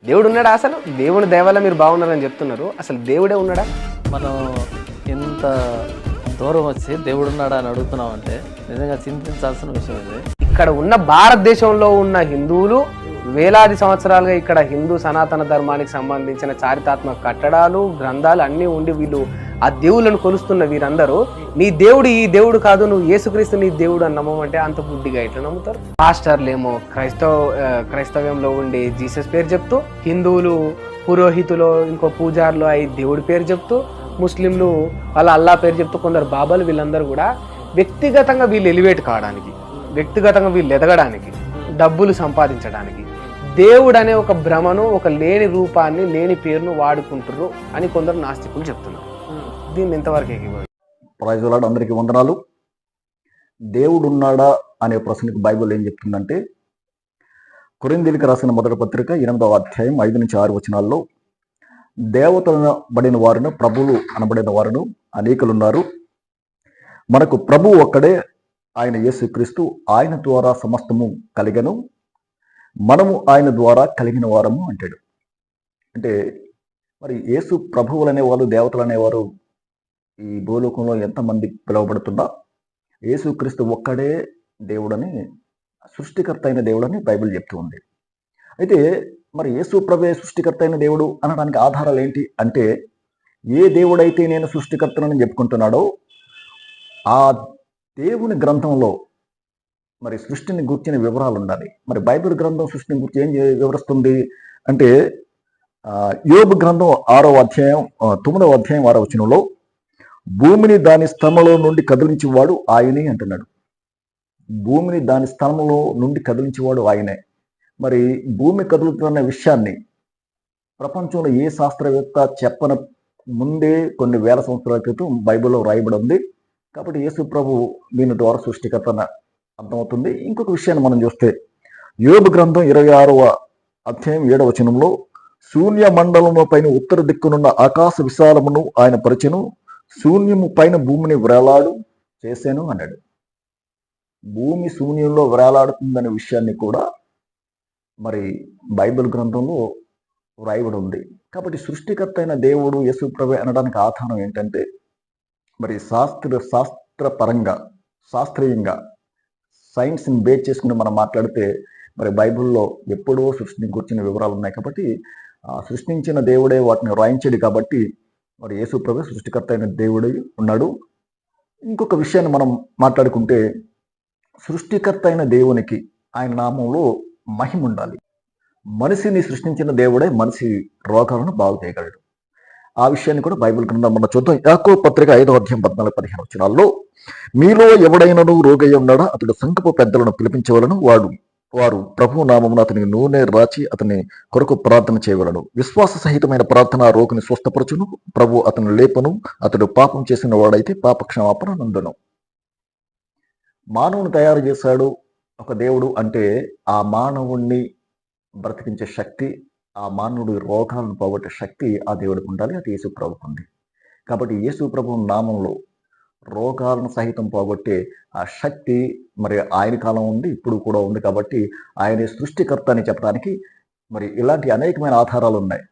దేవుడు ఉన్నాడా? అసలు దేవుని దయ వల్ల మీరు బాగున్నారని చెప్తున్నారు. అసలు దేవుడే ఉన్నాడా? మనం ఎంత దూరం వచ్చి దేవుడు ఉన్నాడా అని అడుగుతున్నామంటే నిజంగా చింతించాల్సిన విషయం ఇది. ఇక్కడ ఉన్న భారతదేశంలో ఉన్న హిందువులు వేలాది సంవత్సరాలుగా ఇక్కడ హిందూ సనాతన ధర్మానికి సంబంధించిన చారిత్రాత్మక కట్టడాలు, గ్రంథాలు అన్నీ ఉండి వీళ్ళు ఆ దేవుళ్ళను కొలుస్తున్న వీరందరూ నీ దేవుడు ఈ దేవుడు కాదు, నువ్వు యేసుక్రీస్తు నీ దేవుడు అని నమ్మమంటే అంత బుద్ధిగా ఎట్లా నమ్ముతారు? పాస్టర్లేమో క్రైస్తవ్యంలో ఉండే జీసస్ పేరు చెప్తూ, హిందువులు పురోహితులు ఇంకో పూజారులు అయి దేవుడి పేరు చెప్తూ, ముస్లింలు వాళ్ళ అల్లా పేరు చెప్తూ, కొందరు బాబాలు, వీళ్ళందరూ కూడా వ్యక్తిగతంగా వీళ్ళు ఎలివేట్ కావడానికి, వ్యక్తిగతంగా వీళ్ళు ఎదగడానికి, డబ్బులు సంపాదించడానికి దేవుడు అనే ఒక భ్రమను, ఒక లేని రూపాన్ని, లేని పేరును వాడుకుంటారు అని కొందరు నాస్తికులు చెప్తున్నారు. దీన్ని ఎంతవరకు ఏకీభవించారు? ప్రైజ్ లార్డ్, అందరికీ వందనాలు. దేవుడు ఉన్నాడా అనే ప్రశ్నకు బైబిల్ ఏం చెప్తుందంటే, కొరింథీయులకు రాసిన మొదటి పత్రిక 8వ అధ్యాయం 5-6 వచనాల్లో, దేవతలు అనబడిన వారును, ప్రభువులు అనబడిన వారును అనేకులున్నారు. మనకు ప్రభువు ఒక్కడే, ఆయన యేసుక్రీస్తు. ఆయన ద్వారా సమస్తము కలిగను, మనము ఆయన ద్వారా కలిగిన వారము అంటాడు. అంటే మరి యేసు ప్రభువులు అనేవారు, దేవతలు అనేవారు ఈ భూలోకంలో ఎంతమంది పిలువబడుతున్నా యేసుక్రీస్తు ఒక్కడే దేవుడని, సృష్టికర్త అయిన దేవుడని బైబిల్ చెప్తూ ఉంది. అయితే మరి యేసు ప్రభువే సృష్టికర్త అయిన దేవుడు అనడానికి ఆధారాలు ఏంటి అంటే, ఏ దేవుడైతే నేను సృష్టికర్తనని చెప్పుకుంటున్నాడో ఆ దేవుని గ్రంథంలో మరి సృష్టిని గుర్చిన వివరాలు ఉండాలి. మరి బైబిల్ గ్రంథం సృష్టిని గురించి ఏం వివరిస్తుంది అంటే, యోబు గ్రంథం 6వ అధ్యాయం 9వ అధ్యాయం 6వ వచనంలో, భూమిని దాని స్థలంలో నుండి కదిలించేవాడు ఆయనే అంటున్నాడు. భూమిని దాని స్థలంలో నుండి కదిలించేవాడు ఆయనే. మరి భూమి కదులుతున్న విషయాన్ని ప్రపంచంలో ఏ శాస్త్రవేత్త చెప్పన ముందే కొన్ని వేల సంవత్సరాల క్రితం బైబిల్లో రాయబడి ఉంది. కాబట్టి యేసు ప్రభు దీని ద్వారా సృష్టికర్త అర్థమవుతుంది. ఇంకొక విషయాన్ని మనం చూస్తే, యోబు గ్రంథం 26వ అధ్యాయం 7వ వచనంలో, శూన్య మండలము పైన ఉత్తర దిక్కునున్న ఆకాశ విశాలమును ఆయన పరిచెను, శూన్యము పైన భూమిని వ్రేలాడు చేశాను అన్నాడు. భూమి శూన్యంలో వ్రేలాడుతుందనే విషయాన్ని కూడా మరి బైబిల్ గ్రంథంలో వ్రాయబడి ఉంది. కాబట్టి సృష్టికర్త అయిన దేవుడు యేసు ప్రభు అనడానికి ఆధారం ఏంటంటే, మరి శాస్త్రపరంగా, శాస్త్రీయంగా, సైన్స్ని బేస్ చేసుకుని మనం మాట్లాడితే మరి బైబిల్లో ఎప్పుడో సృష్టిని గురించిన వివరాలు ఉన్నాయి. కాబట్టి సృష్టించిన దేవుడే వాటిని రాయించాడు. కాబట్టి మరి యేసు ప్రభు సృష్టికర్త అయిన దేవుడై ఉన్నాడు. ఇంకొక విషయాన్ని మనం మాట్లాడుకుంటే, సృష్టికర్త అయిన దేవునికి ఆయన నామంలో మహిమ ఉండాలి. మనిషిని సృష్టించిన దేవుడే మనిషి రోగాలను బాగు చేయగలడు. ఆ విషయాన్ని కూడా బైబిల్ గ్రంథం మనం చూద్దాం. యాకోబు పత్రిక 5వ అధ్యాయం 14-15 వచనాల్లో, మీలో ఎవడైనను రోగై ఉన్నాడా అతడు సంఘపు పెద్దలను పిలిపించవలను, వారు ప్రభు నామమున అతనికి నూనె రాచి అతని కొరకు ప్రార్థన చేయవలను. విశ్వాస సహితమైన ప్రార్థన రోగిని స్వస్థపరచును, ప్రభు అతను లేపను. అతడు పాపం చేసిన వాడైతే పాప క్షమాపణ నందును. మానవుని తయారు చేశాడు ఒక దేవుడు అంటే, ఆ మానవుణ్ణి బ్రతికించే శక్తి, ఆ మానవుడి రోగాలను పోగొట్టే శక్తి ఆ దేవుడికి ఉండాలి. అది యేసు ప్రభుకు ఉంది. కాబట్టి యేసు ప్రభు నామంలో రోగాలను సహితం పోగొట్టే ఆ శక్తి మరి ఆయన కాలం ఉంది, ఇప్పుడు కూడా ఉంది. కాబట్టి ఆయనే సృష్టికర్త అని చెప్పడానికి మరి ఇలాంటి అనేకమైన ఆధారాలు ఉన్నాయి.